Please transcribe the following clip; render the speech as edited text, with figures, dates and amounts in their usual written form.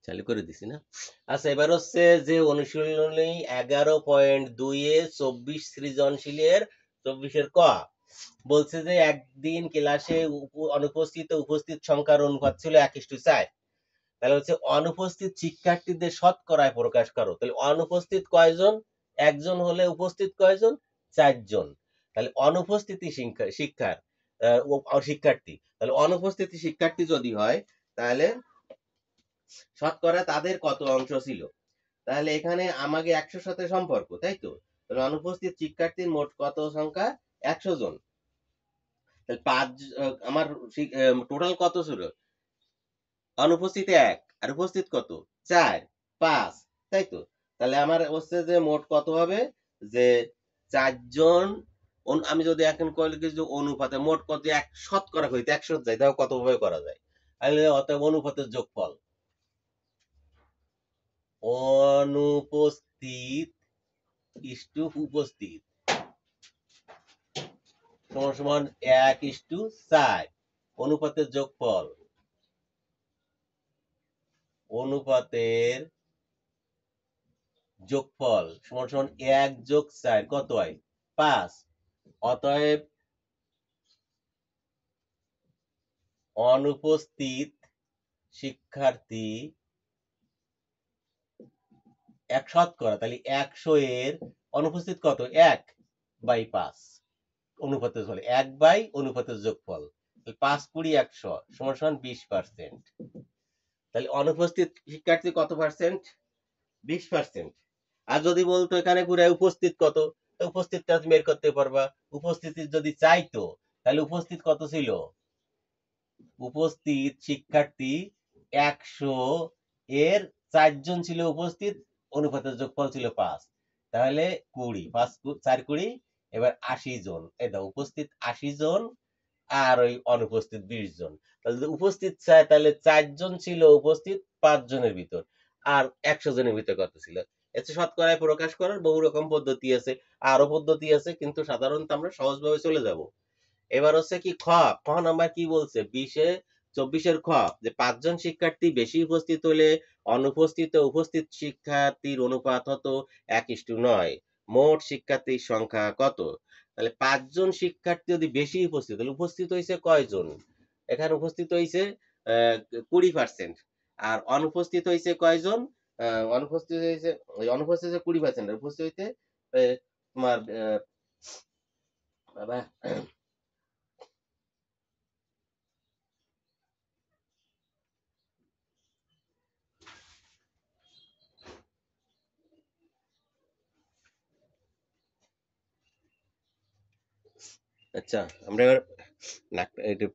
চালু করে দিছি না। আচ্ছা, এবার হচ্ছে যে অনুশীলনী 11.2 এ 24 সৃজনশীলের 24 ক বলছে যে একদিন ক্লাসে অনুপস্থিত উপস্থিত সংখ্যার অনুপাত ছিল 1:4। তাহলে হচ্ছে অনুপস্থিত শিক্ষার্থীদের শতকরায় প্রকাশ করো। তাহলে অনুপস্থিত কয়জন? একজন হলে উপস্থিত কয়জন? 4 জন। তাহলে অনুপস্থিতি শিক্ষার শিক্ষার্থী, তাহলে অনুপস্থিতি শিক্ষার্থী যদি হয় তাহলে শতকরা তাদের কত অংশ ছিল। তাহলে এখানে আমাকে 100 সাথে সম্পর্ক, তাই তো? তাহলে অনুপস্থিত শিক্ষার্থীর মোট কত সংখ্যা? 100 জন। তাহলে আমার টোটাল কত ছিল? অনুপস্থিত 1 আর উপস্থিত কত? 4, 5, তাই তো? তাহলে আমার হচ্ছে যে মোট কত হবে? যে 4 জন, আমি যদি এখন কইলে যে অনুপাতে মোট কত, এক শতকরা হইতে 100 যায়, তাও কত ভাবে করা যায়? তাহলে অতএব অনুপাতের যোগফল অনুপস্থিত ইস্টু উপস্থিত সমান সমান 1:4। অনুপাতের যোগফল অনুপাতের যোগফল সমান সমান 1+4 কত হয়? 5। অতএব অনুপস্থিত শিক্ষার্থী 1 শতকরা, তাহলে 100 এর অনুপস্থিত কত? 1/5 অনুপাতের ফলে 1 অনুপাতের যোগফল 5×20=100 সমান সমান 20%। তাহলে অনুপস্থিত শিক্ষার্থী কত পার্সেন্ট? 20%। আর যদি বলতো এখানে পুরো উপস্থিত কত, উপস্থিতটা বের করতে পারবা। উপস্থিতি যদি চাইতো তাহলে উপস্থিত কত ছিল? উপস্থিত শিক্ষার্থী 100 এর 4 জন ছিল উপস্থিত, অনুপাতের যোগফল ছিল 5। তাহলে 20, 5 4 20, এবার 80 জন। এই দাও উপস্থিত 80 জন আর ওই অনুপস্থিত 20 জন। তাহলে উপস্থিত চাই তাহলে 4 জন ছিল উপস্থিত 5 জনের ভিতর, আর 100 জনের ভিতর কত ছিল। এতে শতকরায় প্রকাশ করার বহু রকম পদ্ধতি আছে, আরো পদ্ধতি আছে, কিন্তু সাধারণত আমরা সহজভাবে চলে যাব। এবার হচ্ছে কি খ, খ নাম্বার কি বলছে? 24 খ, যে 5 জন শিক্ষার্থী বেশি উপস্থিত হলে অনুপস্থিত ও উপস্থিত শিক্ষার্থীর অনুপাত হতো 1:9। মোট শিক্ষার্থীর সংখ্যা কত? তাহলে 5 জন শিক্ষার্থী যদি বেশি উপস্থিত, তাহলে উপস্থিত হয়েছে কয়জন? এখানে উপস্থিত হয়েছে 20%। আর অনুপস্থিত হয়েছে কয়জন? অনুপস্থিত হয়েছে 20%, উপস্থিত হইতে তোমার বাবা আচ্ছা, আমরা এবার নাকটা একটু